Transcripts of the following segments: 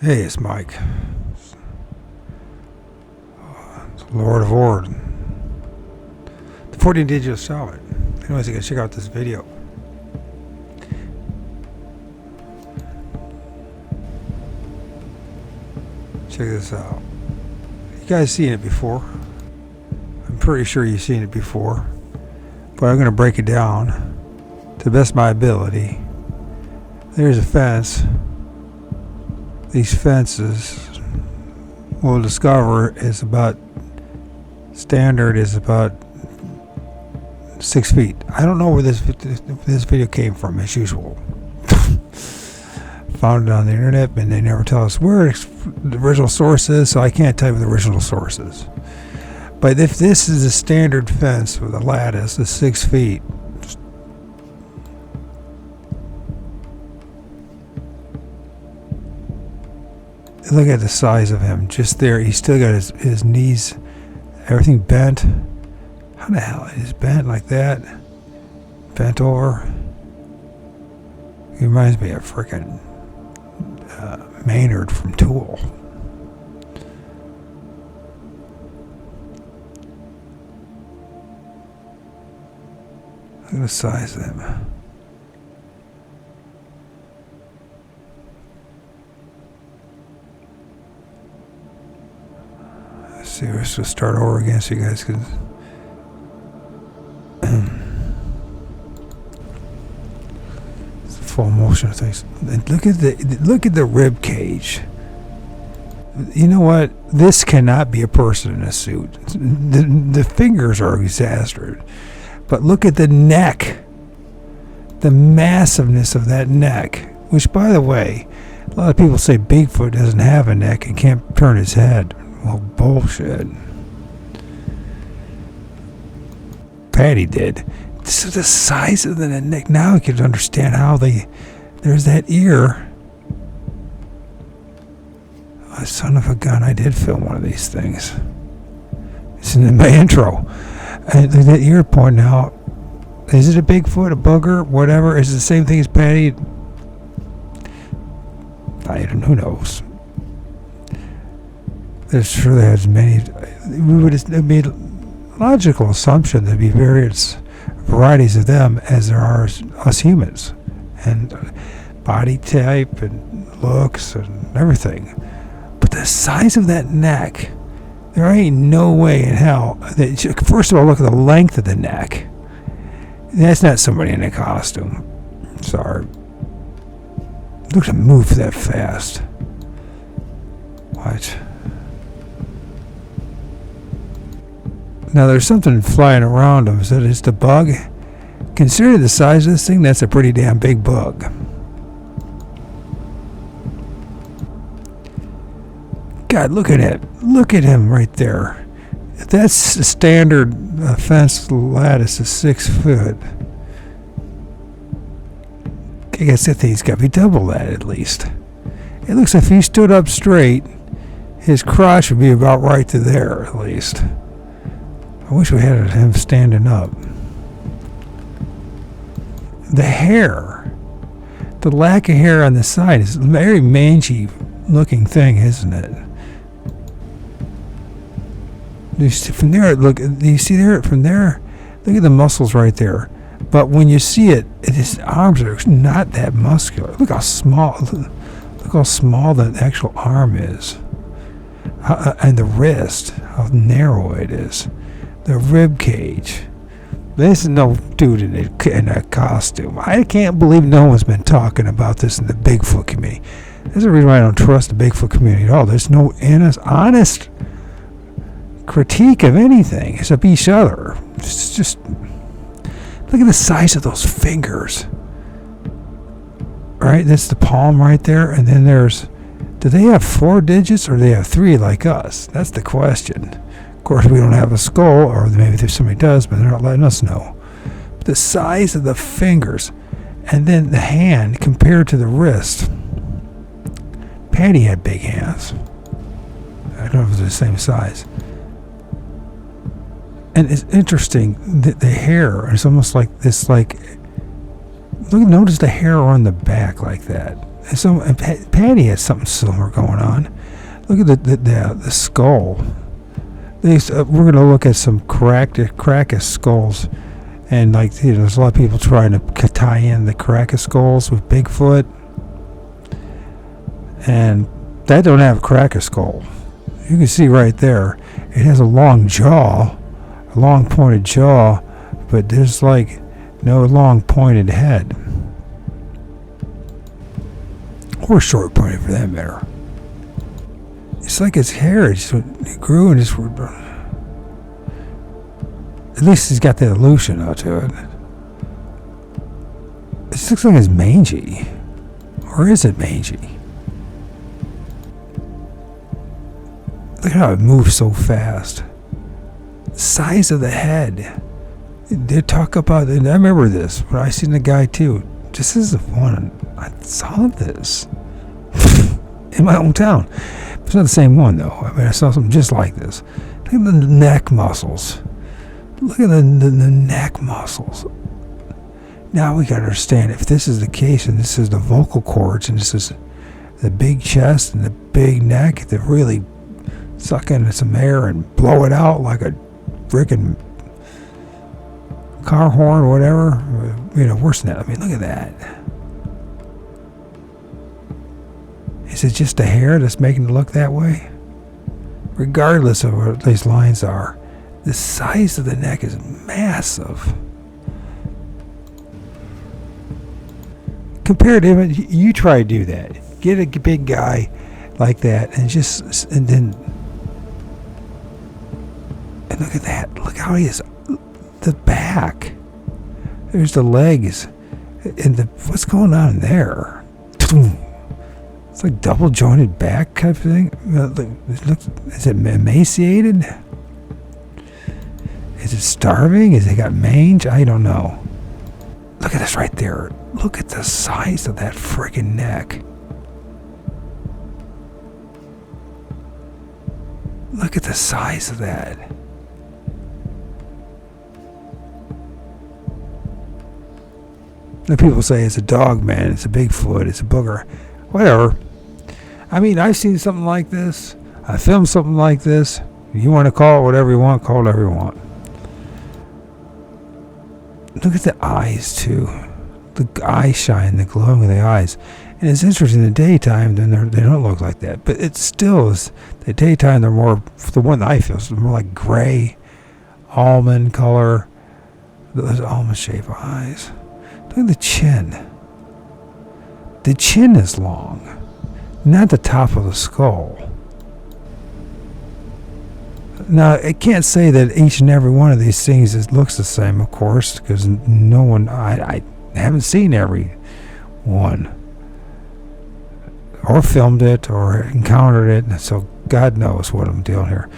Hey, it's Mike. It's Lord of Ord. The 14 Digital Shaman. Anyways, you gotta check out this video. Check this out. You guys seen it before? I'm pretty sure you've seen it before. But I'm gonna break it down to the best of my ability. There's a fence. These fences, we'll discover, is about standard is about 6 feet. I don't know where this video came from, as usual. Found it on the internet, and they never tell us where the original source is, so I can't tell you the original source is. But if this is a standard fence with a lattice of 6 feet, look at the size of him. Just there, he's still got his knees, everything bent. How the hell is bent like that? Bent over. He reminds me of frickin' Maynard from Tool. Look at the size of him. See, let's just start over again so you guys can. It's the full motion of things. Look at the rib cage. You know what? This cannot be a person in a suit. The fingers are exaggerated, but look at the neck. The massiveness of that neck. Which, by the way, a lot of people say Bigfoot doesn't have a neck and can't turn his head. Well, bullshit. Patty did. So the size of the neck. Now I can understand how there's that ear. Oh, son of a gun, I did film one of these things. It's in my intro. And that ear pointing out. Is it a Bigfoot, a booger, whatever? Is it the same thing as Patty? Who knows? There's sure there's many. It'd be a logical assumption there'd be various varieties of them as there are us humans, and body type and looks and everything. But the size of that neck, there ain't no way in hell that. First of all, look at the length of the neck. That's not somebody in a costume. Sorry. Look to move that fast. What? Now there's something flying around him. Is that it's the bug? Consider the size of this thing. That's a pretty damn big bug. God, look at it. Look at him right there. If that's the standard fence lattice is 6 foot. I guess that thing's got to be double that at least. It looks like if he stood up straight, his crotch would be about right to there at least. I wish we had him standing up. The hair. The lack of hair on the side is a very mangy looking thing, isn't it? You see from there, look, you see there, from there, look at the muscles right there. But when you see it, his arms are not that muscular. Look how small the actual arm is. And the wrist, how narrow it is. The rib cage. This is no dude in a costume. I can't believe no one's been talking about this in the Bigfoot community. There's a reason why I don't trust the Bigfoot community at all. There's no honest critique of anything except each other. It's just look at the size of those fingers. Right? That's the palm right there. And then do they have 4 digits or do they have 3 like us? That's the question. Of course, we don't have a skull, or maybe somebody does, but they're not letting us know. But the size of the fingers, and then the hand compared to the wrist. Patty had big hands. I don't know if it's the same size. And it's interesting that the hair is almost like this, notice the hair on the back like that. And Patty has something similar going on. Look at the skull. We're going to look at some Caracas skulls. And like, there's a lot of people trying to tie in the Caracas skulls with Bigfoot. And that don't have a Caracas skull. You can see right there, it has a long jaw, a long pointed jaw, but there's like no long pointed head. Or short pointed for that matter. It's like his hair it grew and just... At least he's got that illusion to it. It looks like it's mangy. Or is it mangy? Look at how it moves so fast. The size of the head. They talk about it. I remember this when I seen the guy too. This is the one. I saw this in my hometown. It's not the same one though. I mean, I saw something just like this. Look at the neck muscles. Look at the neck muscles. Now we gotta understand, if this is the case and this is the vocal cords and this is the big chest and the big neck that really suck in some air and blow it out like a freaking car horn or whatever. Worse than that. I mean, look at that. Is it just the hair that's making it look that way? Regardless of what these lines are, the size of the neck is massive. Compared to him, you try to do that. Get a big guy like that and then look at that. Look how he is. The back. There's the legs. And what's going on there? It's like double jointed back type of thing. Is it emaciated? Is it starving? Is it got mange? I don't know. Look at this right there. Look at the size of that friggin' neck. Look at the size of that. The people say it's a dog man, it's a Bigfoot, it's a booger. Whatever. I mean, I've seen something like this. I filmed something like this. You want to call it whatever you want, call it whatever you want. Look at the eyes, too. The eye shine, the glowing of the eyes. And it's interesting, in the daytime, then they don't look like that. But it still is, the daytime, they're more, the one that I feel, is more like gray, almond color. Those almond-shaped eyes. Look at the chin. The chin is long, not the top of the skull. Now, I can't say that each and every one of these things looks the same, of course, because no one, I haven't seen every one, or filmed it, or encountered it, and so God knows what I'm doing here.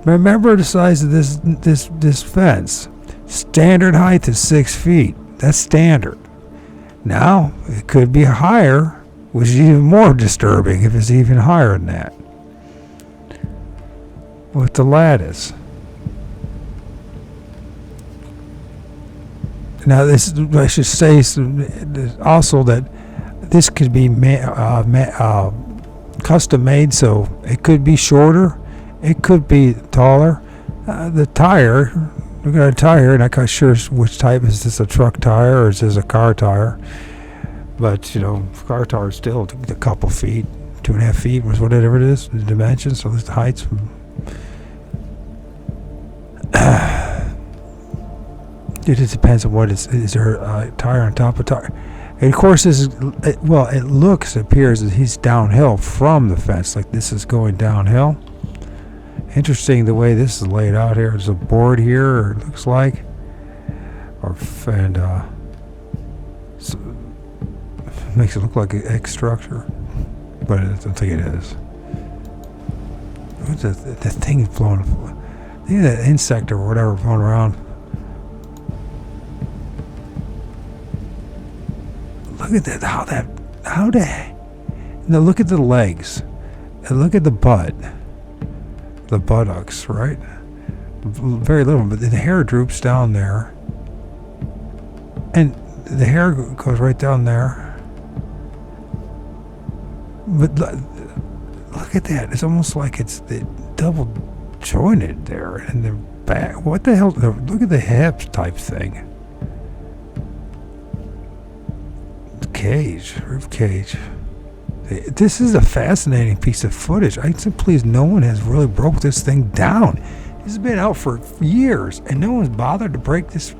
Remember the size of this fence. Standard height is 6 feet. That's standard. Now, it could be higher, which is even more disturbing if it's even higher than that. With the lattice. Now, I should say also that this could be custom made, so it could be shorter, it could be taller. The tire, look at a tire, and I'm not sure which type. Is this a truck tire or is this a car tire? But, car tire is still a couple feet, 2.5 feet, was whatever it is, the dimensions, so there's the heights. It just depends on what is there a tire on top of tire. And of course, it appears that he's downhill from the fence, like this is going downhill. Interesting the way this is laid out here. There's a board here, it looks like. So makes it look like an X structure, but I don't think it is. What's the thing flown? I think that insect or whatever flown around. Look at that. Now look at the legs. And look at the butt. The buttocks, right? Very little, but the hair droops down there. And the hair goes right down there. But look at that. It's almost like it's the double jointed there in the back. What the hell? Look at the hips type thing. Cage, roof cage. This is a fascinating piece of footage. I said, please, no one has really broke this thing down. This has been out for years, and no one's bothered to break this.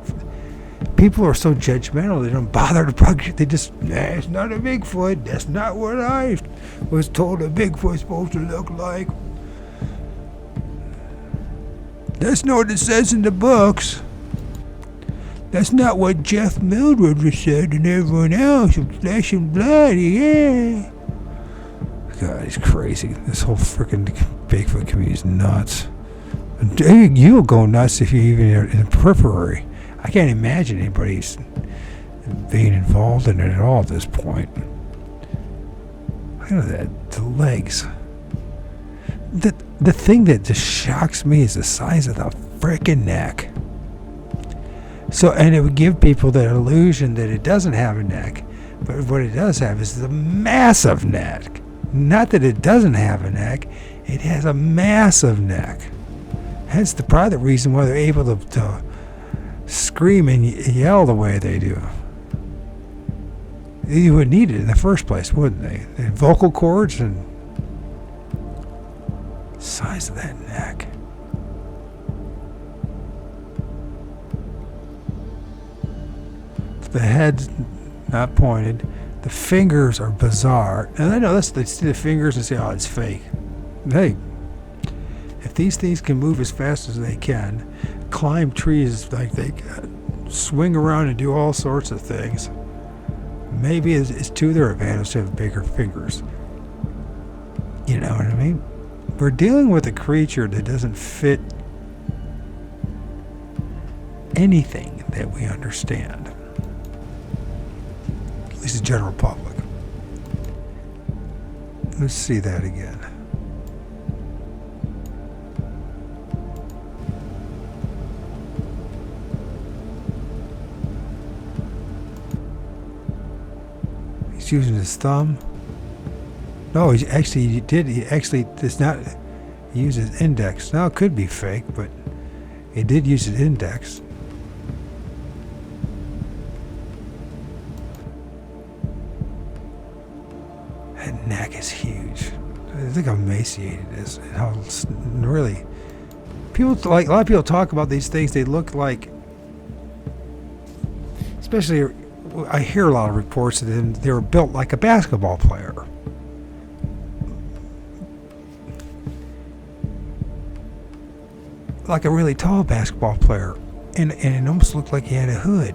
People are so judgmental, they don't bother to break. They just, it's not a Bigfoot. That's not what I was told a Bigfoot's supposed to look like. That's not what it says in the books. That's not what Jeff Mildred said and everyone else. Flesh and blood, yeah. God, he's crazy. This whole freaking Bigfoot community is nuts. You'll go nuts if you even are in the periphery. I can't imagine anybody's being involved in it at all at this point. Look at that, the legs. The thing that just shocks me is the size of the freaking neck. So, and it would give people the illusion that it doesn't have a neck, but what it does have is the massive neck. Not that it doesn't have a neck, it has a massive neck. That's probably the reason why they're able to scream and yell the way they do. You would need it in the first place, wouldn't they? The vocal cords and size of that neck. The head's not pointed. The fingers are bizarre. And I know they see the fingers and say, oh, it's fake. Hey, if these things can move as fast as they can, climb trees like they can, swing around and do all sorts of things, maybe it's to their advantage to have bigger fingers. You know what I mean? We're dealing with a creature that doesn't fit anything that we understand. At least the general public. Let's see that again. He's using his thumb. No, he actually does not use his index. Now it could be fake, but he did use his index. That neck is huge. I think how emaciated it is, and how really people like a lot of people talk about these things. They look like, especially I hear a lot of reports of them. They were built like a basketball player. Like a really tall basketball player, and it almost looked like he had a hood.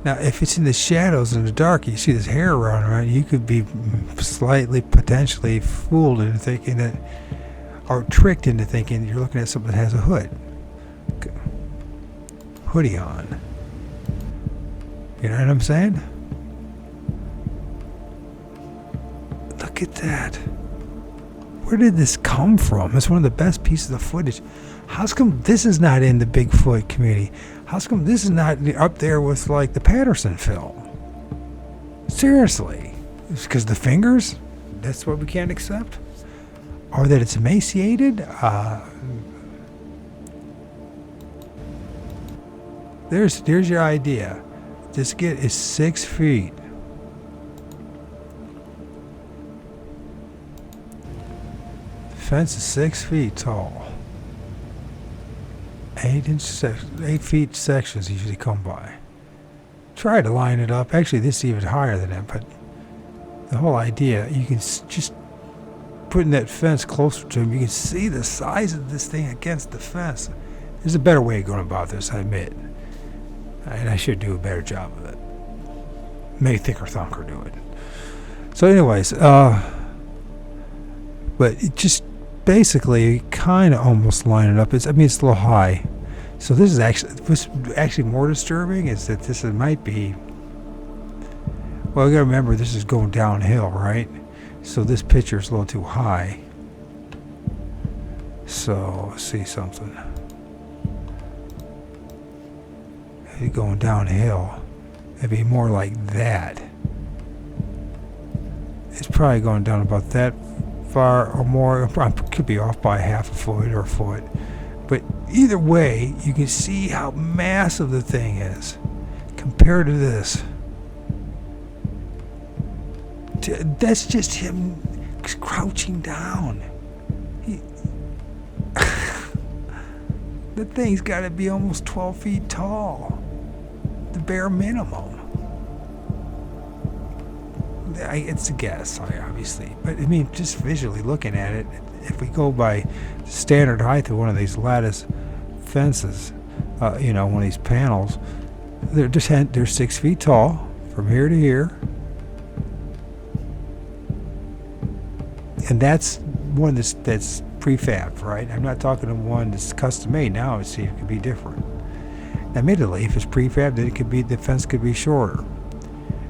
Now, if it's in the shadows in the dark, you see this hair around, you could be slightly, potentially fooled into thinking that, or tricked into thinking that you're looking at something that has a hood. Hoodie on. You know what I'm saying? Look at that. Where did this come from? It's one of the best pieces of footage. How's come this is not in the Bigfoot community? How's come this is not up there with like the Patterson film? Seriously. It's because the fingers? That's what we can't accept? Or that it's emaciated? There's your idea. This kid is 6 feet. Fence is 6 feet tall. 8 feet sections usually come by. Try to line it up. Actually, this is even higher than that, but the whole idea, you can just putting that fence closer to him, you can see the size of this thing against the fence. There's a better way of going about this, I admit. And I should do a better job of it. May Thicker Thunker do it. So anyways, but it just basically kind of almost line it up. It's a little high. So this is actually more disturbing is that this might be, well, you gotta remember this is going downhill, right? So this picture is a little too high. So let's see something. Maybe going downhill, it'd be more like that. probably going down about that far or more. I could be off by half a foot or a foot. But either way, you can see how massive the thing is compared to this. That's just him crouching down. The thing's got to be almost 12 feet tall. The bare minimum. It's a guess, obviously. But, I mean, just visually looking at it, if we go by standard height of one of these lattice fences, one of these panels, they're 6 feet tall from here to here. And that's one that's prefab, right? I'm not talking to one that's custom made. Now it could be different. Admittedly, if it's prefab, then the fence could be shorter.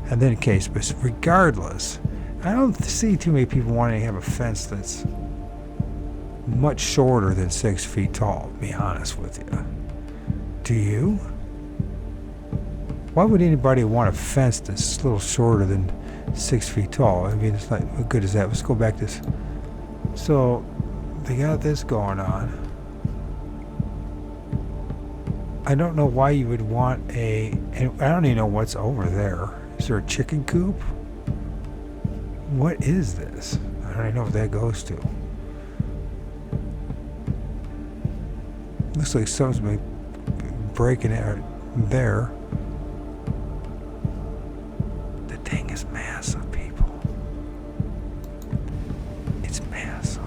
And then but regardless, I don't see too many people wanting to have a fence that's much shorter than 6 feet tall, to be honest with you. Do you? Why would anybody want a fence that's a little shorter than 6 feet tall? I mean, it's not as good as that. Let's go back to this. So, they got this going on. I don't know why you would want and I don't even know what's over there. Is there a chicken coop? What is this? I don't even know what that goes to. Looks like something's been breaking out there. The thing is massive, people. It's massive.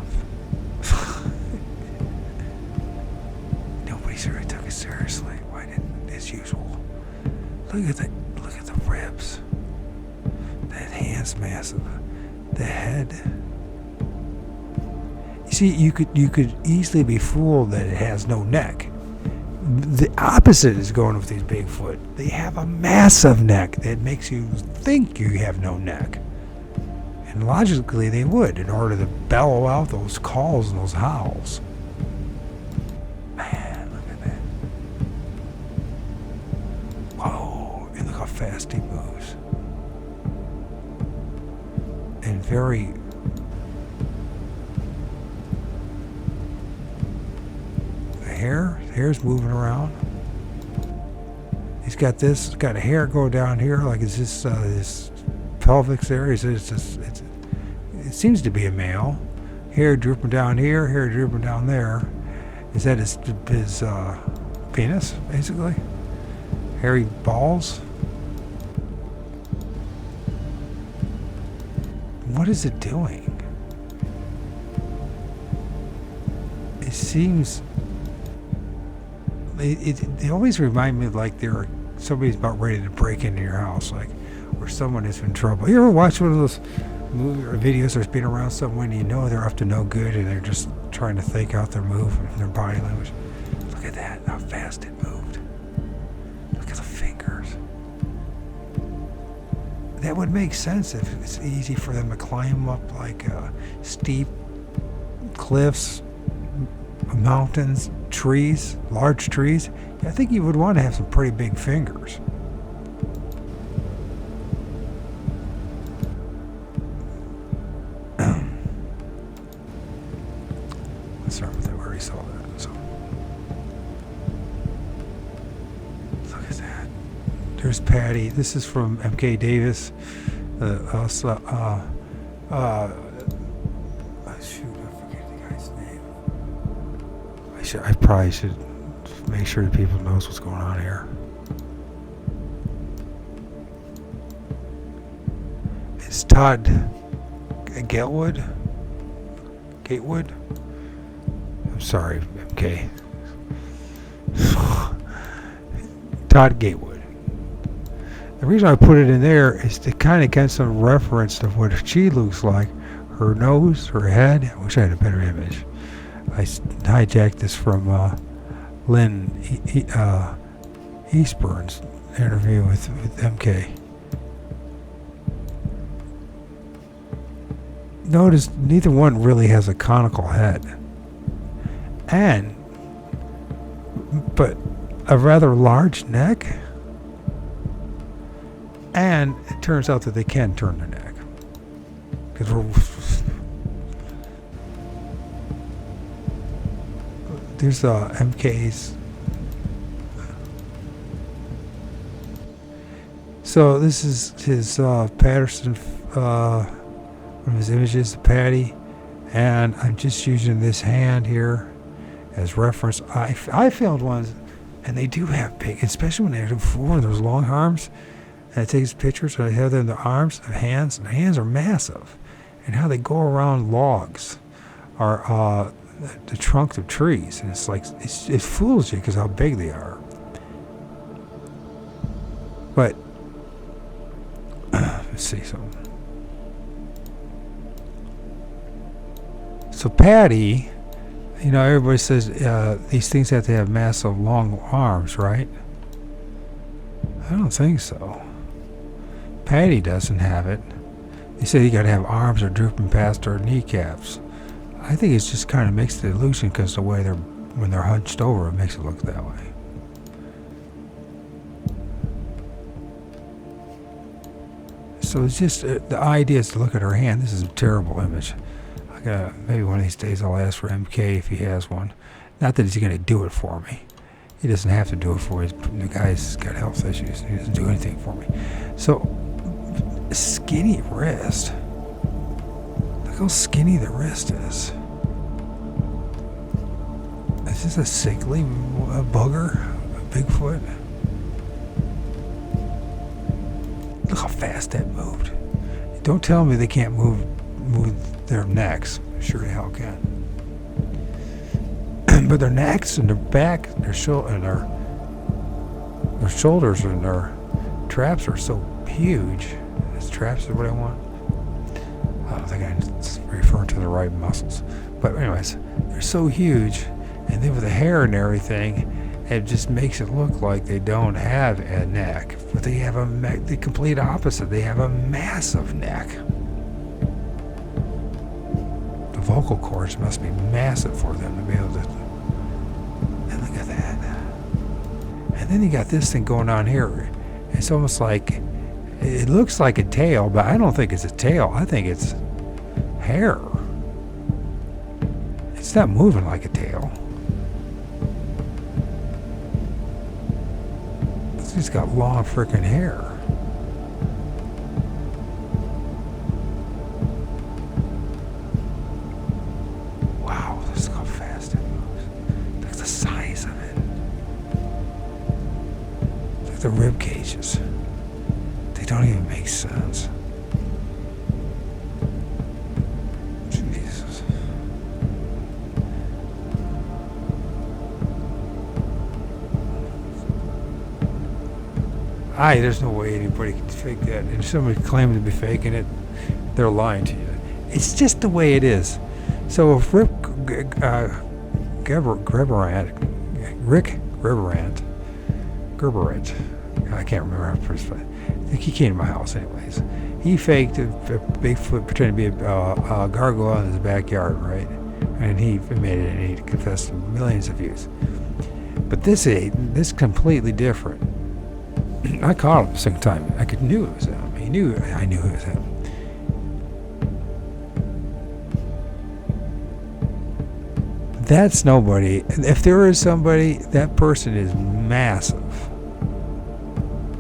Nobody really took it seriously. Why didn't, as usual? Look at the ribs. That hand's massive. The head. You see, you could easily be fooled that it has no neck. The opposite is going with these Bigfoot. They have a massive neck that makes you think you have no neck. And logically they would, in order to bellow out those calls and those howls. Man, look at that. Whoa, and look how fast he moves. And very... hair's moving around. He's got a hair go down here, like is this pelvic area? It seems to be a male. Hair drooping down here, hair drooping down there. Is that his penis, basically? Hairy balls? What is it doing? It seems... They always remind me of like somebody's about ready to break into your house, like, or someone is in trouble. You ever watch one of those movies or videos that's been around someone you know they're up to no good and they're just trying to think out their move and their body language? Look at that, how fast it moved. Look at the fingers. That would make sense if it's easy for them to climb up like steep cliffs, mountains, trees, large trees. I think you would want to have some pretty big fingers. Sorry about that, we already saw that. So. Look at that. There's Patty. This is from MK Davis. I probably should make sure that people knows what's going on here. It's Todd Gatewood. I'm sorry, MK. Todd Gatewood. The reason I put it in there is to kind of get some reference of what she looks like. Her nose, her head. I wish I had a better image. I hijacked this from Lynn Eastburn's interview with MK. Notice neither one really has a conical head. But a rather large neck. And it turns out that they can turn their neck. because we're. There's MKs. So this is his Patterson, one of his images, Patty, and I'm just using this hand here as reference. I filmed ones, and they do have big, especially when they're four, those long arms, and it takes pictures, and I have them in the arms, the hands are massive, and how they go around logs, or the trunk of trees, and it's like it fools you because how big they are. But let's see something. So Patty, you know, everybody says these things have to have massive long arms, right? I don't think so. Patty doesn't have it. They say you got to have arms that are drooping past her kneecaps. I think it's just kind of makes the illusion because the way when they're hunched over, it makes it look that way. So it's just the idea is to look at her hand. This is a terrible image. Maybe one of these days I'll ask for MK if he has one. Not that he's going to do it for me. He doesn't have to do it for me. The guy's got health issues. He doesn't do anything for me. So skinny wrist. Look how skinny the wrist is. Is this a sickly booger? A Bigfoot? Look how fast that moved. Don't tell me they can't move their necks. Sure the hell can. But their necks and their back and their shoulders and their traps are so huge. These traps is what I want. I don't think I'm referring to the right muscles. But anyways, they're so huge. And then with the hair and everything, it just makes it look like they don't have a neck. But they have the complete opposite. They have a massive neck. The vocal cords must be massive for them to be able to. And look at that. And then you got this thing going on here. It's almost like, it looks like a tail, but I don't think it's a tail. I think it's hair. It's not moving like a tail. It's got long freaking hair. Wow, look how fast it moves. Look at the size of it. Look at the rib cages. They don't even make sense. Jesus. There's no way anybody can fake that. And if somebody claims to be faking it, they're lying to you. It's just the way it is. So if Rick Gerberant, I can't remember how to pronounce it. I think he came to my house anyways. He faked a Bigfoot pretending to be a gargoyle in his backyard, right? And he made it, and he confessed to millions of views. But this completely different. I caught him the second time. I knew it was him. I knew it was him. That's nobody. If there is somebody, that person is massive.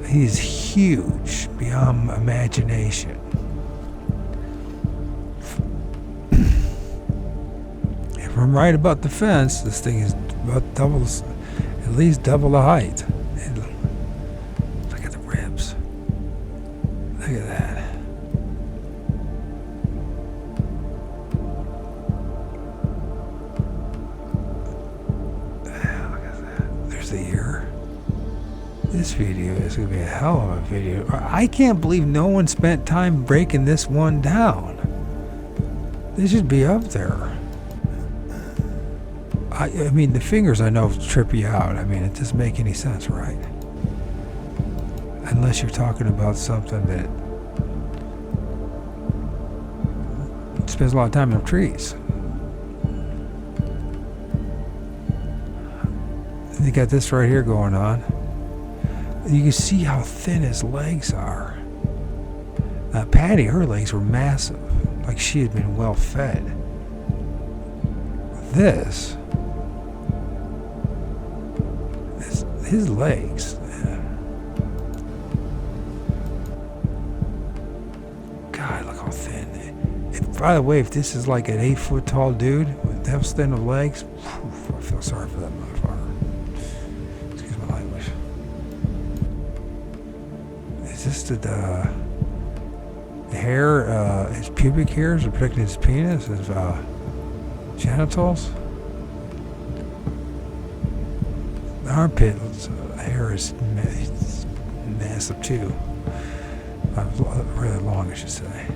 He's huge beyond imagination. If I'm right about the fence, this thing is about at least double the height. Look at the ribs. Look at that. Look at that. There's the ear. This video is going to be a hell of a video. I can't believe no one spent time breaking this one down. This should be up there. I mean, the fingers I know trip you out. I mean, it doesn't make any sense, right? Unless you're talking about something that spends a lot of time in the trees. And you got this right here going on. You can see how thin his legs are. Patty, her legs were massive. like she had been well fed. This his legs. God, look how thin. By the way, if this is like an 8-foot tall dude with that thin of legs, whew, I feel sorry for that motherfucker. Excuse my language. Is this the hair, his pubic hairs are protecting his penis, his genitals? The armpit hair is massive too. Really long, I should say.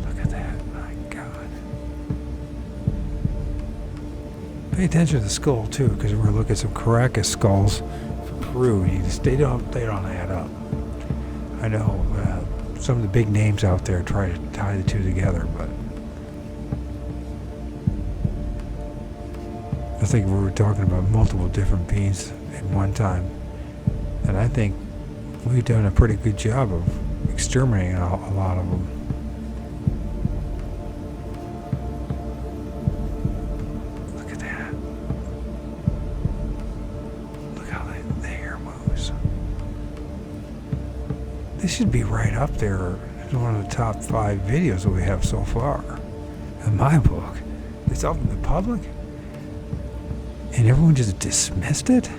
Look at that, my God. Pay attention to the skull too, because we're gonna look at some Caracas skulls from Peru. They don't add up. I know some of the big names out there try to tie the two together, but I think we were talking about multiple different beings at one time, and I think we've done a pretty good job of exterminating a lot of them. Look at that. Look how the hair moves. This should be right up there as one of the top 5 videos that we have so far. In my book, it's up in the public, and everyone just dismissed it?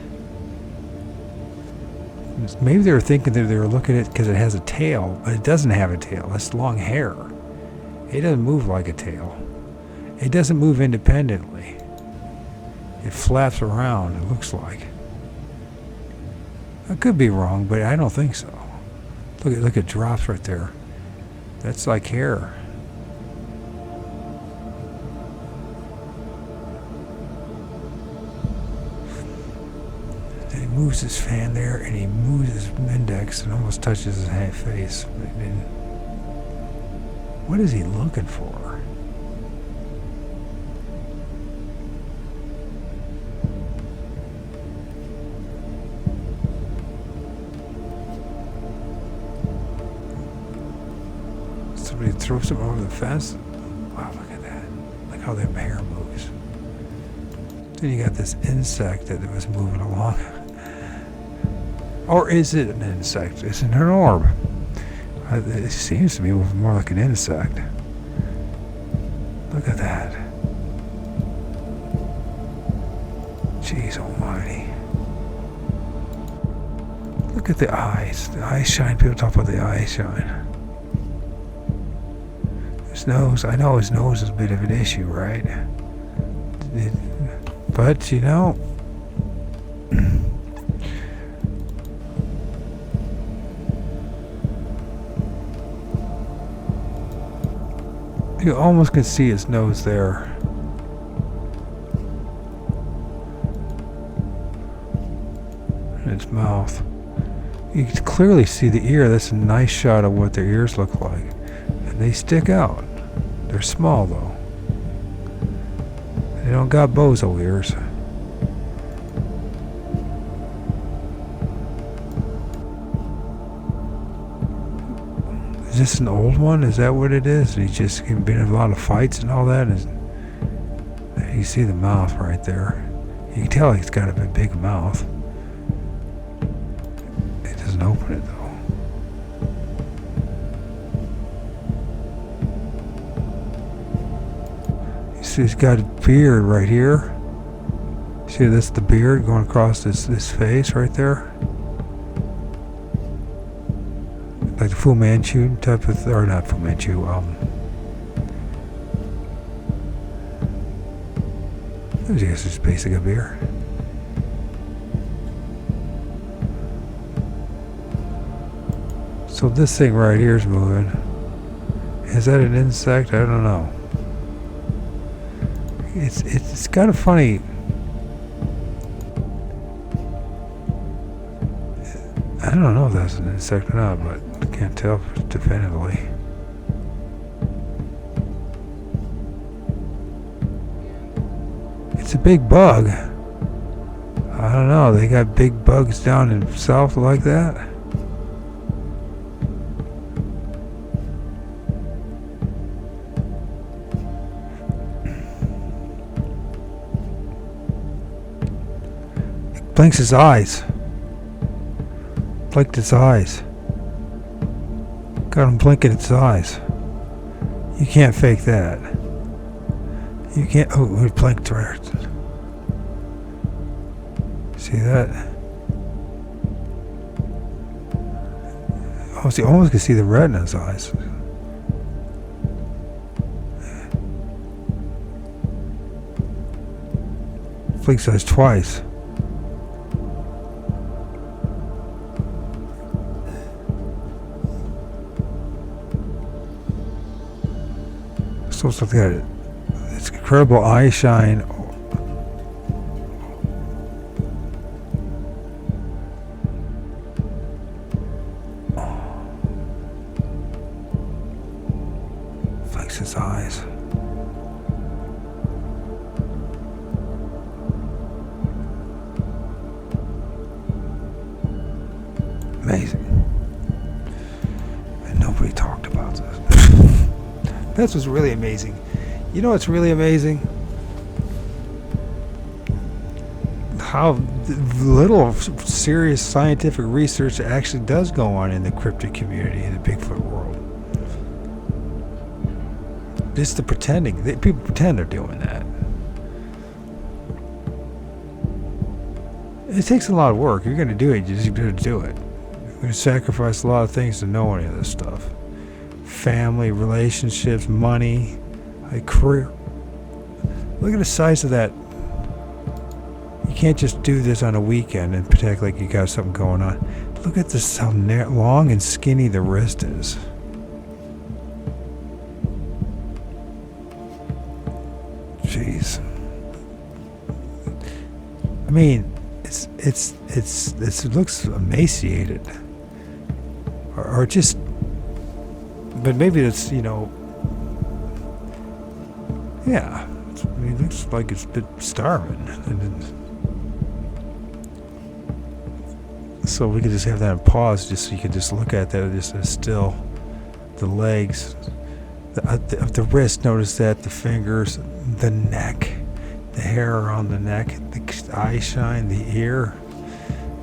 Maybe they were thinking that they were looking at it because it has a tail, but it doesn't have a tail. It's long hair. It doesn't move like a tail. It doesn't move independently. It flaps around, it looks like. I could be wrong, but I don't think so. Look at drops right there. That's like hair. Moves his fan there, and he moves his index and almost touches his face. What is he looking for? Somebody throws him over the fence? Wow, look at that. Look how that hair moves. Then you got this insect that was moving along. Or is it an insect? Is it an orb? It seems to me more like an insect. Look at that. Jeez almighty. Look at the eyes. The eyes shine. People talk about the eyes shine. His nose. I know his nose is a bit of an issue, right? But, you know... You almost can see his nose there. And its mouth. You can clearly see the ear. That's a nice shot of what their ears look like. And they stick out. They're small though. They don't got bozo ears. Is this an old one? Is that what it is? He's just been in a lot of fights and all that. You see the mouth right there. You can tell he's got a big mouth. It doesn't open it though. You see he's got a beard right here. See, that's the beard going across this face right there. Like the Fu Manchu type of, or not Fu Manchu, I guess it's basically a beer. So this thing right here is moving. Is that an insect? I don't know. It's kind of funny. I don't know if that's an insect or not, but I can't tell definitively. It's a big bug. I don't know. They got big bugs down in the south like that. Blinks his eyes. Blinked its eyes. Got him blinking its eyes. You can't fake that. You can't. Oh, it blinked direct. See that? Almost, you almost can see the red in his eyes. Blinks his eyes twice. So look at it. It's incredible eye shine. Flicks his eyes. Amazing. And nobody talked about this. That's what's really amazing. You know what's really amazing? How little serious scientific research actually does go on in the cryptid community, in the Bigfoot world. Just the pretending. People pretend they're doing that. It takes a lot of work. You're going to do it. You just got to do it. You're going to sacrifice a lot of things to know any of this stuff. Family, relationships, money, a career. Look at the size of that. You can't just do this on a weekend and pretend like you got something going on. Look at this, how long and skinny the wrist is. Jeez. I mean, it looks emaciated, or just. But maybe it's, you know, yeah. I mean, it looks like it's a bit starving. So we could just have that on pause, just so you could just look at that, just as still. The legs, the wrist, notice that, the fingers, the neck, the hair around the neck, the eye shine, the ear.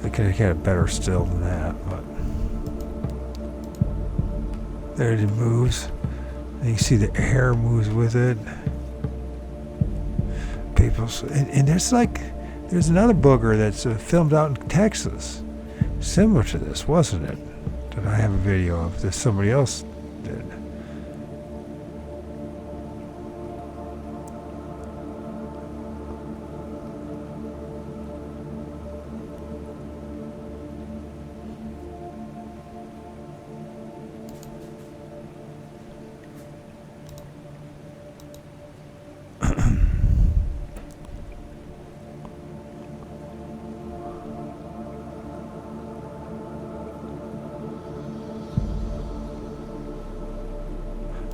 They could have had it better still than that, but. There it moves. And you see the hair moves with it. People, and there's another booger that's filmed out in Texas, similar to this, wasn't it? That I have a video of. That somebody else did.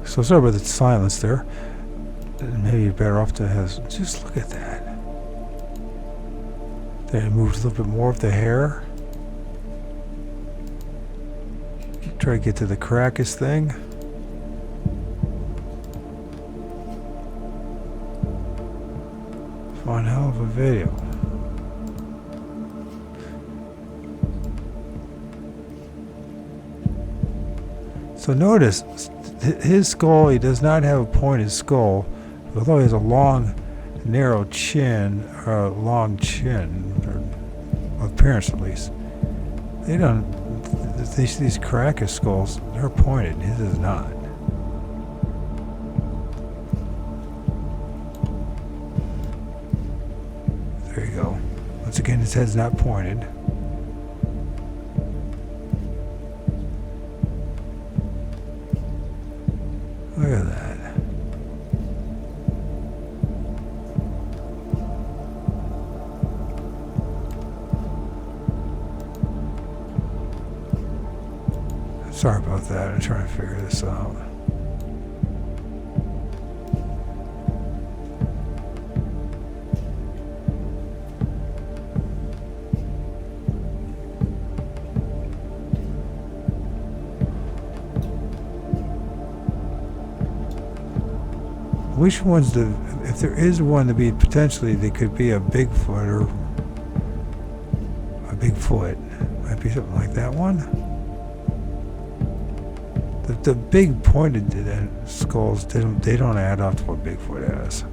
So sorry about the silence there. Maybe you're better off to have. Just look at that. Then it moves a little bit more of the hair. Try to get to the Caracas thing. One hell of a video. So notice, his skull, he does not have a pointed skull, although he has a long, narrow chin, or a long chin, or appearance at least. They don't, these Caracas skulls, they're pointed, his is not. There you go. Once again, his head's not pointed. Look at that. Sorry about that. I'm trying to figure this out. Which one's if there is one to be potentially, they could be a Bigfoot, or Bigfoot. Might be something like that one. The big pointed skulls, they don't add up to what Bigfoot has.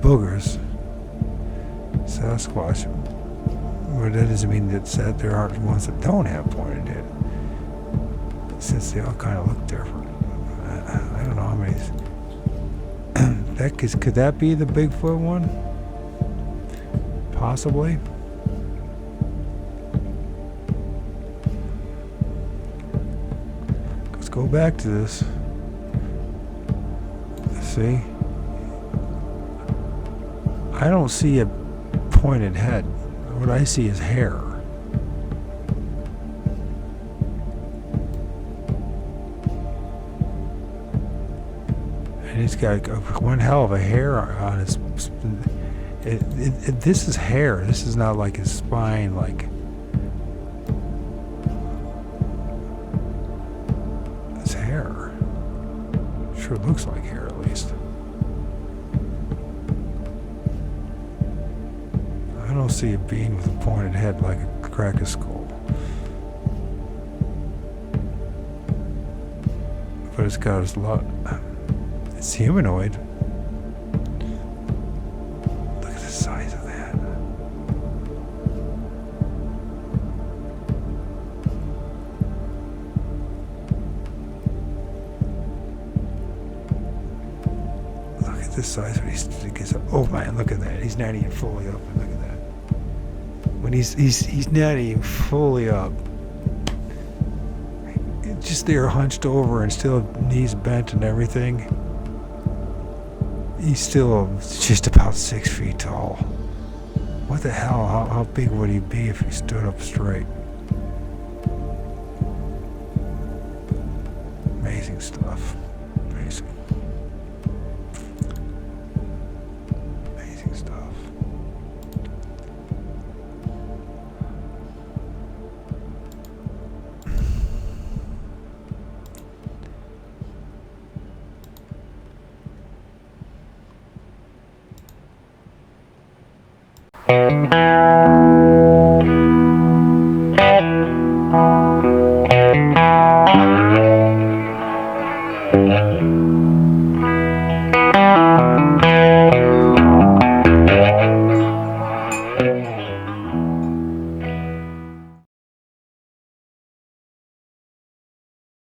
Boogers, Sasquatch, but that doesn't mean that there aren't ones that don't have pointed head. Since they all kind of look different. I don't know how many. Could that be the Bigfoot one? Possibly. Let's go back to this. See? I don't see a pointed head. What I see is hair. And he's got one hell of a hair on his. This is hair. This is not like his spine. Like it's hair. Sure looks like hair at least. I don't see a being with a pointed head like a crack a skull. But it's got his lot. It's humanoid. Look at the size of that. Look at the size when he gets up. Oh man, look at that. He's not even fully up. Look at that. When he's not even fully up. Just there hunched over and still knees bent and everything. He's still just about 6 feet tall. What the hell? How big would he be if he stood up straight? Amazing stuff. Amazing. Amazing stuff.